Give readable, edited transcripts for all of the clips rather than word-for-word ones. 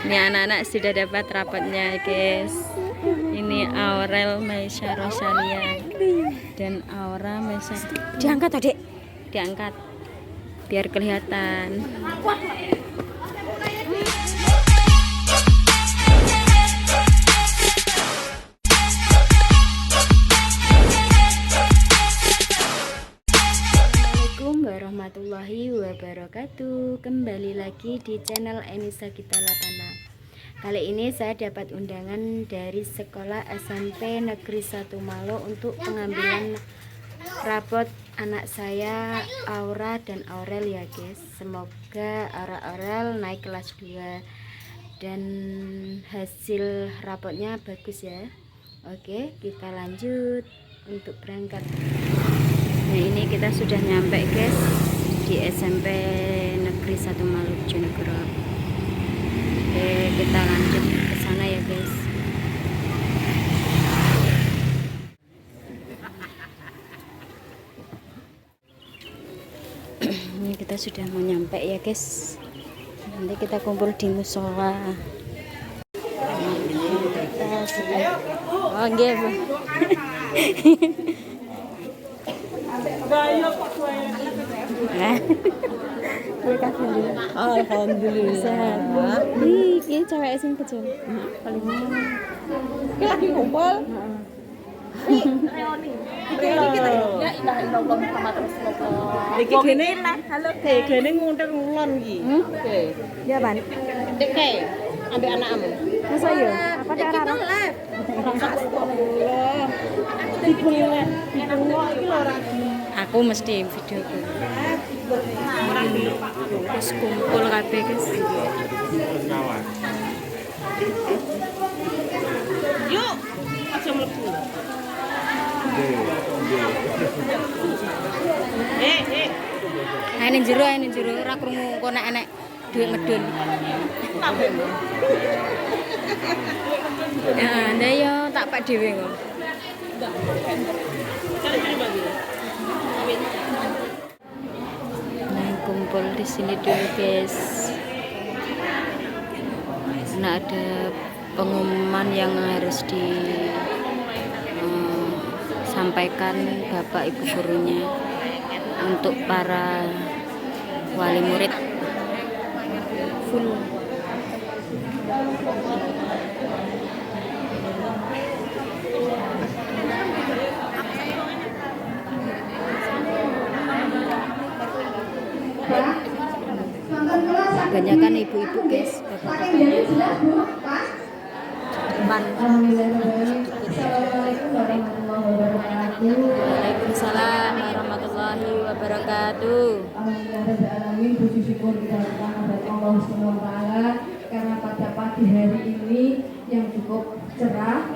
Ini anak-anak sudah dapat rapotnya, guys. Ini Aurel Maisha Rosalia dan Aura Maisha. Diangkat, Adik. Diangkat biar kelihatan. Assalamualaikum warahmatullahi wabarakatuh. Kembali lagi di channel Enisa Gita Lapana. Kali ini saya dapat undangan dari sekolah SMP Negeri 1 Malo untuk pengambilan rapot anak saya Aura dan Aurel ya guys. Semoga Aurel naik kelas 2 dan hasil rapotnya bagus ya. Oke, kita lanjut untuk berangkat. Nah, ini kita sudah nyampe guys di SMP Negeri 1 Malo Bojonegoro. Oke, kita lanjut ke sana ya guys. Ini kita sudah mau nyampe ya guys. Nanti kita kumpul di musola. Kita sudah. Oh nggih, Bu. Alhamdulillah. Ini cewek sing kecil. Paling Lagi kumpul. Reuni kita ya. Ya ilah illallah Muhammad Rasulullah. Iki gene halo gene nguntir ngulon iki. Oke. ya ban. Deke ambek anakmu. Masa yo? Apa cara? Astagfirullah. Dibengok iki lho ora. Aku mesti video call. Terus kumpul kabeh guys. Yuk, aja mlebu. Ini jero ora krungu kok nek enek duit medun. Ya, ndak yo tak pak dhewe kok. Nah, kumpul di sini dulu guys. Nah, ada pengumuman yang harus disampaikan Bapak Ibu gurunya untuk para wali murid. Full. Kebanyakan ibu-ibu guys, bapak-bapaknya. Waalaikumsalam warahmatullahi wabarakatuh. Alhamdulillahirrahmanirrahim. Puji syukur kita kepada Allah SWT karena pada pagi hari ini yang cukup cerah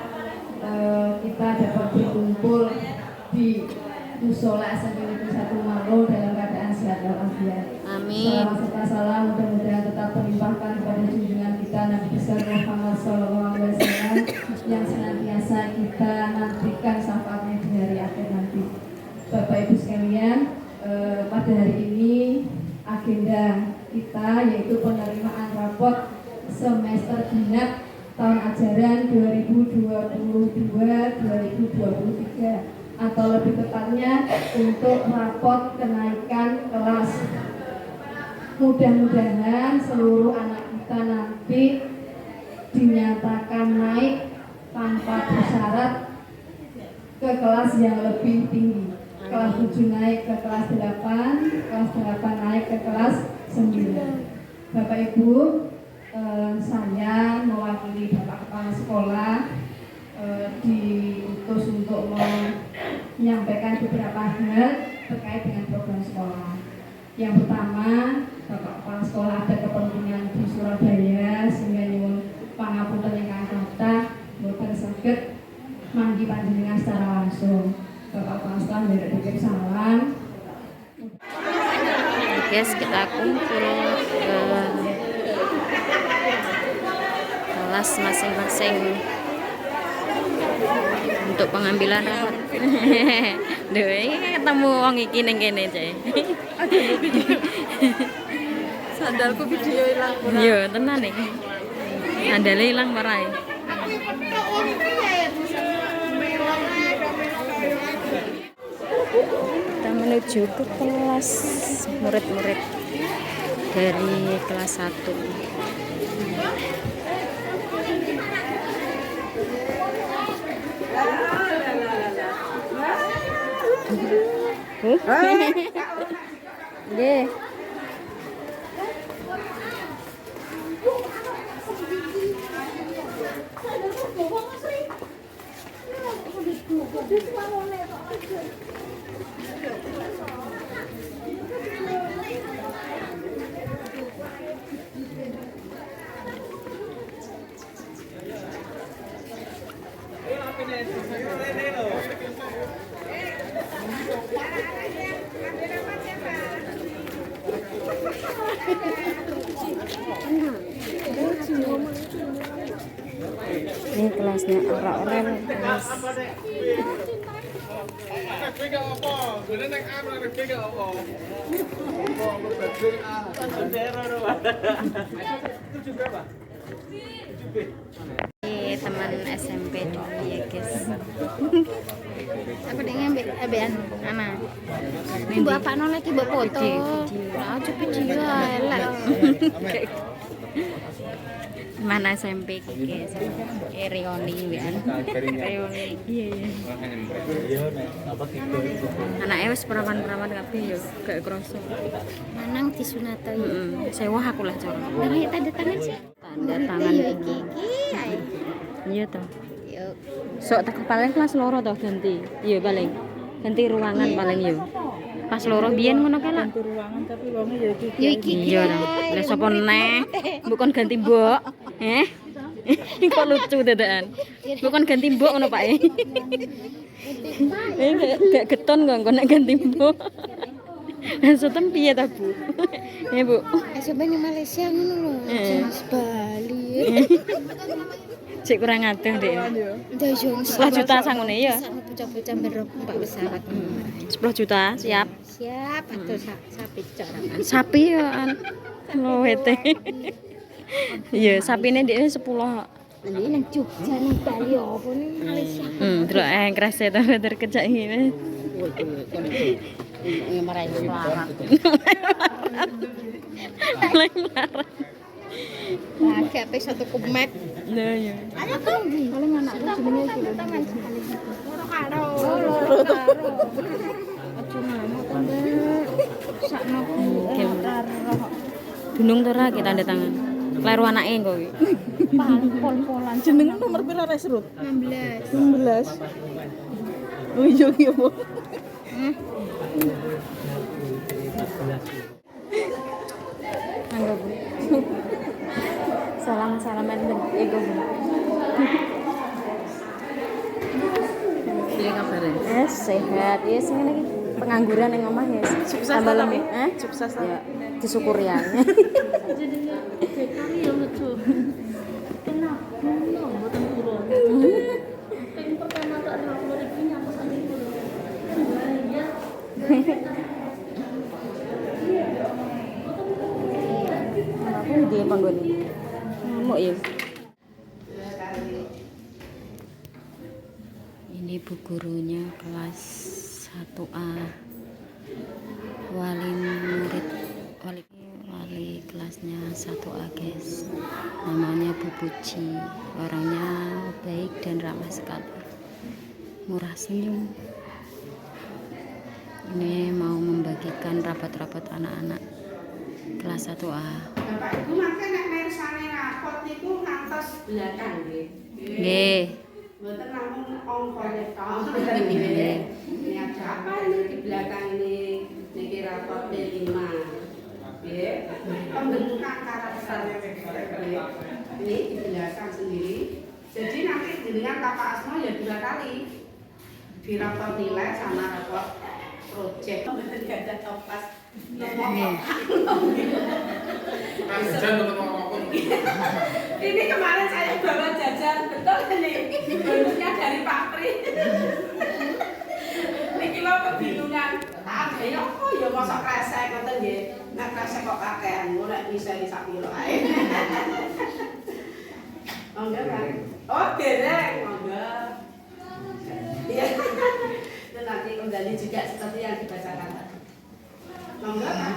kita dapat berkumpul di musola SMP Negeri 1 Malo dalam keadaan sehat walafiat. Amin. Salam serta salam mudah-mudahan tetap terlimpahkan kepada junjungan kita Nabi besar Muhammad SAW yang senantiasa kita nantikan syafaatnya di hari akhir nanti. Bapak Ibu sekalian, pada hari ini agenda kita yaitu penerimaan rapot semester genap tahun ajaran 2022-2023 atau lebih tepatnya untuk rapot kenaikan kelas. Mudah-mudahan seluruh anak kita nanti dinyatakan naik tanpa bersyarat ke kelas yang lebih tinggi. Kelas 7 naik ke kelas 8, kelas 8 naik ke kelas 9. Bapak Ibu, saya mewakili Bapak Kepala Sekolah diutus untuk menyampaikan beberapa hal terkait dengan program sekolah. Yang pertama, Bapak Kepala Sekolah ada kepentingan di Surabaya sehingga nyuwun pangapunten ingkang kathah boten saged manggi panjenengan secara langsung. Bapak Kepala Sekolah nderek titip salam. Guys, kita kumpul ke kelas masing-masing untuk pengambilan rapot. Duh, ini ketemu wong iki ning kene, Cek. Sandalku video ilang. Yo, tenan iki. Sandalnya hilang marai. Kita menuju ke kelas murid-murid dari kelas 1. Nggih. Ini kelasnya orang-orang kelas ini teman SMP dulu ya guys. Aku dengan abean anak. Ibu apa nol lagi buat foto. Aja video elek. Mana SMP guys? Rioni kan. Rioni. Iya. Anaknya wis perawan-perawan kabeh ya gak kroso. Manang disunata. Sewah aku lah cara. Nah, ya tanda tangan sih. Tanda tangan Iki. iya toh. Yuk. Sok tak paling kelas loro toh ganti. Iya paling. Ganti ruangan paling yo. Pas loro biyen ngono kae lah. Ganti ruangan tapi wonge ya iki. Ya iki. Iya toh. Lah sapa neh? Bukan ganti mbok. Kok lucu dadakan. Bukan ganti mbok ngono Pak. Gak geton kok nek ganti mbok. Langsung piye ta Bu? Bu. SMP di Malaysia ngono lho. Jenis Bali. Cek kurang atuh deh. Dajong 10 juta sangune ya. Sama bocah-bocah berok Pak pesawat. 10 juta siap. Siap atau sapi cara. Sapi ya lo wete. Iya, sapine dhekne 10. Ini nang Jogja nang Bali apa nih Malaysia. Delok krese to terkejak ngene. Ini marahin selamat. Nah, kayak satu kumet. Lah ya. Ayo kan paling anakku jenenge iki lho. Tangan sekali. Loro karo. Aja ngamuk tanda. Sakno Gunung to ra ki tanda tangan. Kleru anake engko iki. pol-polan. Jenenge nomor pira Resrut? 16. 16. Oh iya iya, Bu. Anggo Bu. Salam-salaman ben ego Bu. Piye kabare? Sehat. Ya sing ngene iki pengangguran ning omah ya. Sukses Tambah tapi. lem- Sukses ta. Ya, disyukuri ya. Kari yo lucu. Enak, mboten turun. Yang pertama tak 50.000 nyapa sampe turun. Aku di panggone. Ngamuk ya. Ini bu gurunya kelas 1A. Wali kelasnya 1A guys. Namanya Bu Puji. Orangnya baik dan ramah sekali. Murah senyum. Ini mau membagikan rapat-rapat anak-anak kelas 1A. Bapak Ibu mangke nek mirsani rapot niku ngantos belakang nggih. Nggih. Mboten namung angkane tok. Nggih. Ini ada apa ini di belakang ini? Niki rapot D5. Nggih. Pembentukan karakter. Ini di belakang sendiri. Jadi nanti dengan Kakak Asma ya 2 kali. Di rapot nilai sama rapot project. Mboten gadah topas. Ini kemarin saya bawa jajan, betul nih, bonusnya dari Pak Pri. Niki lo kebingungan, tak ada ya kok ya masa kresek ngoten nggih. Nek kresek kok kakean, nek bisa sak piro ae. Monggo kan? Oh dereng, monggo. Iya. Itu nanti kembali juga seperti yang dibacakan tadi. Monggo kan?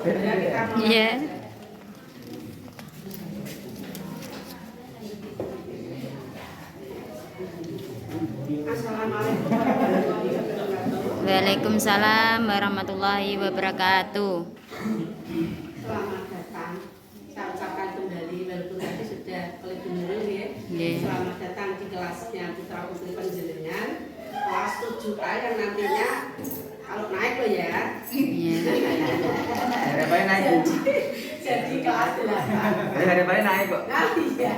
Ya, kita mau. Iya. Assalamualaikum warahmatullahi wabarakatuh. Waalaikumsalam warahmatullahi wabarakatuh. Selamat datang. Saya ucapkan kembali walaupun tadi sudah oleh Bu Nurul ya. Iya. Selamat datang di kelasnya Putra Putri Panjenengan kelas 7A yang nantinya kalau naik loh ya. Iya. Harapannya naik Bu. Jadi kelas 8. Harapannya naik kok. Nah iya.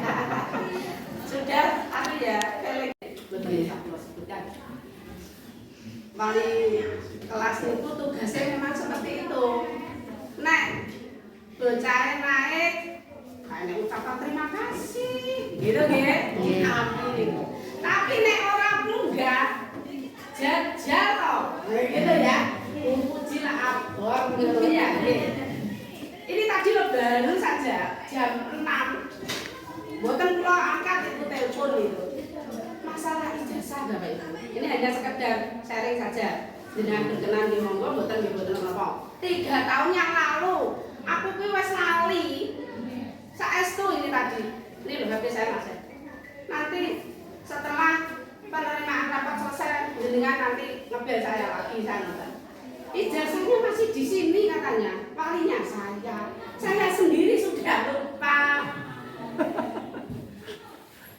Sudah apa ya? Betul ya, sebutkan. Wali kelas itu tugasnya memang seperti itu. Nek bocah naik, kayaknya ucapan terima kasih, gitu ya. Amin. Tapi nek orang munggah, jajal toh, gitu ya. Puji lah abor, gitu ya. Ini tadi lo baru saja jam 6. Buatan pulau angkat itu telepon itu. Masalah ijazah Bapak Ibu. Ini hanya sekedar sharing saja. Dengan berkenan di monggo buatan apa. 3 tahun yang lalu aku kuwi wis lali. Saestu ini tadi. Ini loh HP saya Mas. Nanti setelah penerimaan rapat selesai, jenengan nanti ngebel saya lagi saya nonton. Ijazahnya masih di sini katanya. Walinya saya. Saya sendiri sudah lupa.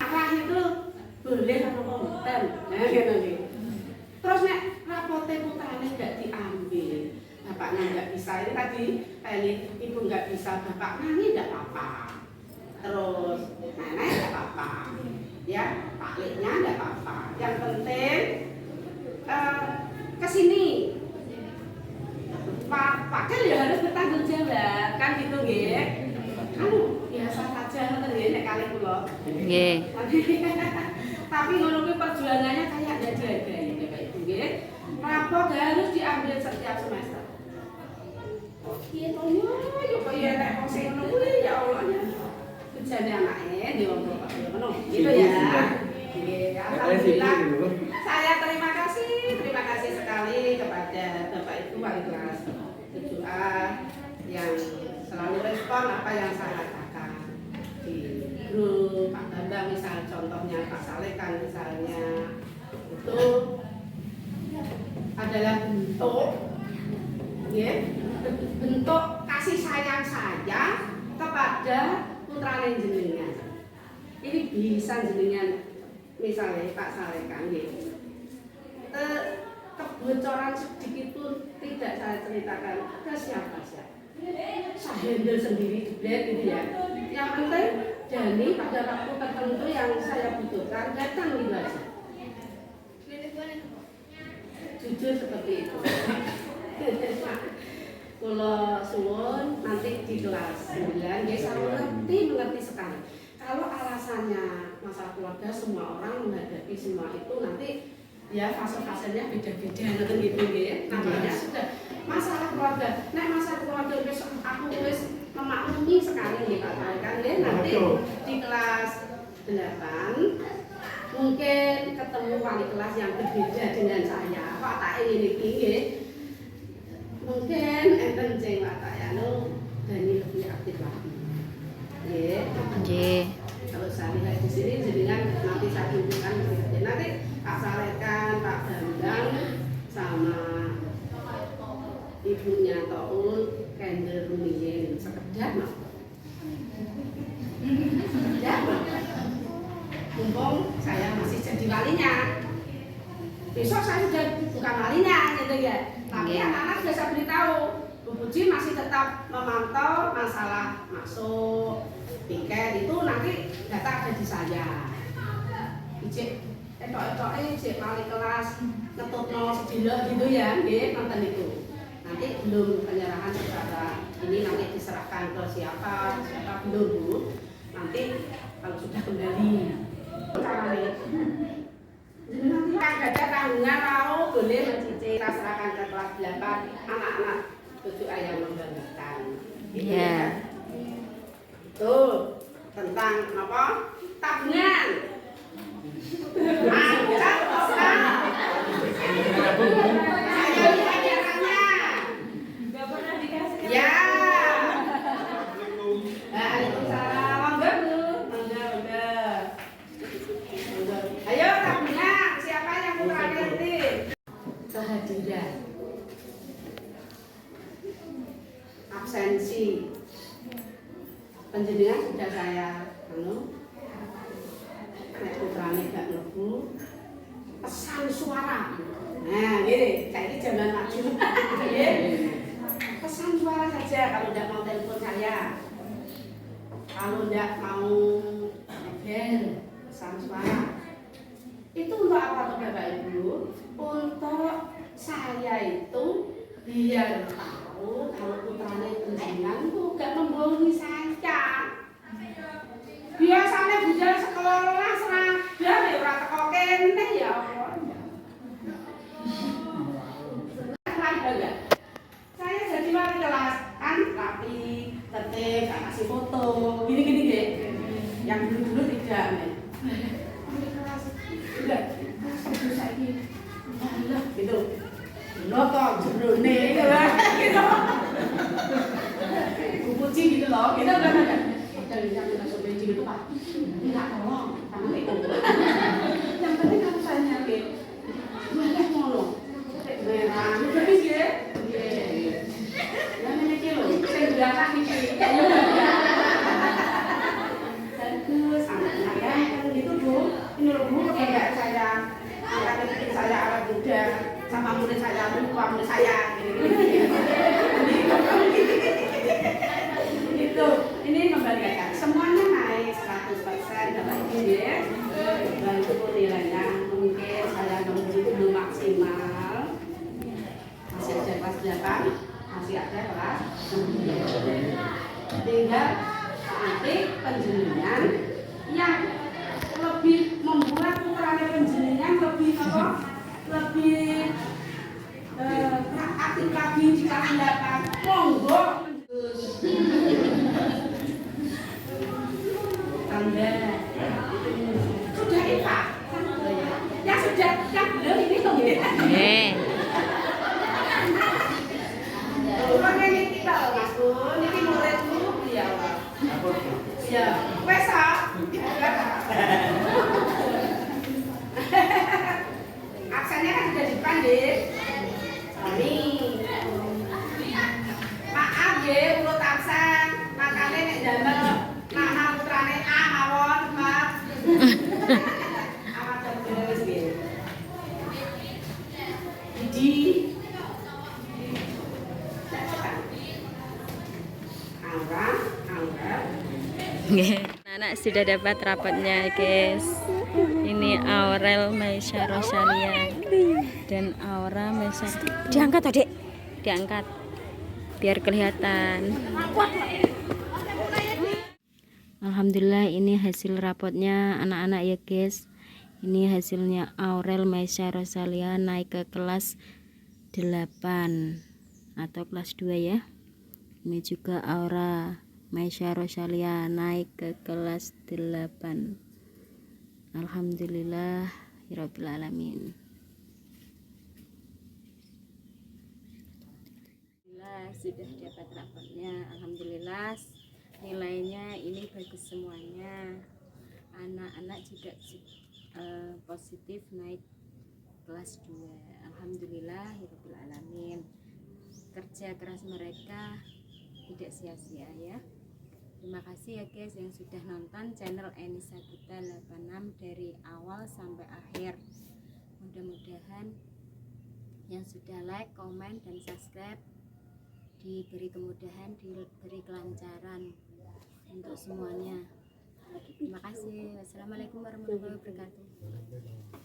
Arah itu boleh atau mboten. Nah gitu gitu. Terus nek rapote putrane enggak diambil. Bapaknya enggak bisa. Ini tadi ibu enggak bisa, bapak nangis enggak apa-apa. Terus nenek enggak apa-apa. Ya, Pak Liknya enggak apa-apa. Yang penting ke sini. Pak kan ya harus bertanggung jawab kan gitu nggih. Biasa saja ngoten nggih nek kalih kula. Nggih. Tapi ngono kuwi perjuangannya kayak enggak dihargai Bapak Ibu nggih. Rapot harus diambil setiap semester. Oh iya toh yo kok ya nek kok sing ngono kuwi ya Allah. Bejane anake di wong bapak ngono. Gitu ya. Nggih, alhamdulillah. Saya terima kasih sekali kepada Bapak Ibu wali kelas 7A yang selalu respon apa yang saya katakan di grup Pak Bambang misal contohnya Pak Saleh kan misalnya itu adalah bentuk kasih sayang saya kepada putra jenengan. Ini bisa jenengan misalnya Pak Saleh kan gitu. Kebocoran sedikit pun tidak saya ceritakan ke siapa. Saya handle sendiri diblet gitu ya. Yang penting Dani pada waktu tertentu yang saya butuhkan datang gitu aja. Jujur seperti itu. Kalau suwun nanti di kelas 9 dia saya mengerti sekali. Kalau alasannya masalah keluarga semua orang menghadapi semua itu nanti ya fase-fasenya beda-beda gitu ya. Namanya sudah masalah keluarga. Nek masalah keluarga besok aku wis memaklumi sekali nih Pak kan ya nanti di kelas 8 mungkin ketemu wali kelas yang berbeda dengan saya. Pak tak ini nggih. Mungkin enten sing Pak Yano Dani lebih aktif lagi. Nggih. Nggih. Kalau saya lihat di sini jenengan nanti saya tunjukkan nanti Pak Salekan, Pak Bambang sama ibunya Toul Kendel Rumiyin sekedar mas. Sekedar mas. Mumpung saya masih jadi walinya. Besok saya sudah bukan walinya gitu ya. Tapi anak-anak sudah saya beritahu Bu Puji masih tetap memantau masalah masuk tiket itu nanti data ada di saya. Ijek cek wali kelas ngetutno sedilok gitu ya, nggih nonton itu. Nanti belum penyerahan secara ini nanti diserahkan ke siapa belum Bu. Nanti kalau sudah kembali. Nanti kan ada tanggungan mau boleh mencicil kita serahkan ke kelas 8 anak-anak 7 ayam membanggakan. Gitu ya. Tuh. tentang apa? Tabungan. Angkat orang. Saya lihat caranya. Gak pernah dikasih. Ya. Waalaikumsalam. Monggo Bu. Monggo. Ayo tabungan. Siapa yang putra nanti? Kehadiran. Absensi. Penjenengan sudah saya nek putrane gak mlebu pesan suara. Nah, gini, kayak ini zaman maju. Pesan suara saja kalau tidak mau telepon saya. Kalau tidak mau bel, pesan suara. Itu untuk apa Bapak Ibu? Untuk saya itu biar tahu kalau putranya jenengan tuh gak membohongi saya. Biasanya bujal sekolah seragam ya ora teko kene ya Allah. Saya jadi wali kelas kan rapi, tertib, gak kasih foto, gini-gini deh. Yang dulu-dulu tidak nih. Wali kelas enggak, kelas saya ini. Allah gitu. Nonton jerone gitu lah. Gitu. Kupuci gitu loh, gitu kan. Yang masuk benci itu Pak. Enggak tolong, karena itu. Yang penting kamu tanya gitu. Boleh ngomong. Merah, tapi ya. Yang ini kilo, saya belakang iki. Bagus, anaknya ya, kan gitu Bu. Ini loh Bu, kayak saya angkat kecil saya awal muda sama murid saya, lupa murid saya. Gitu. Ini membanggakan. Semuanya naik 100% Bapak Ibu ya. Walaupun nilainya mungkin saya belum maksimal. Masih ada kelas 8, masih ada kelas 9. Tinggal nanti penjenengan yang lebih membuat putranya penjenengan lebih apa? Lebih aktif lagi jika mendapat monggo. Tanda sudah IPA ya sudah yang belum ini dong ya ini kita Mas Bun ini muridku ya ya wes aksennya kan sudah dipandit maaf ya urut absen makanya nek damel nama putrane A mawon maaf amat terus nggih di Aura Anak sudah dapat rapotnya guys. Ini Aurel Maisha Rosalia dan Aura Maisha. Diangkat adik, diangkat biar kelihatan. Alhamdulillah ini hasil rapotnya anak-anak ya guys. Ini hasilnya Aurel Maisha Rosalia naik ke kelas 8 atau kelas 2 ya. Ini juga Aura Maisha Rosalia naik ke kelas 8. Alhamdulillah Rabbil Alamin. Sudah dapat rapotnya. Alhamdulillah nilainya ini bagus semuanya. Anak-anak juga positif naik kelas 2. Alhamdulillah Rabbil Alamin. Kerja keras mereka tidak sia-sia ya. Terima kasih ya guys yang sudah nonton channel Enisa Kita 86 dari awal sampai akhir. Mudah-mudahan yang sudah like, komen, dan subscribe diberi kemudahan, diberi kelancaran untuk semuanya. Terima kasih. Wassalamualaikum warahmatullahi wabarakatuh.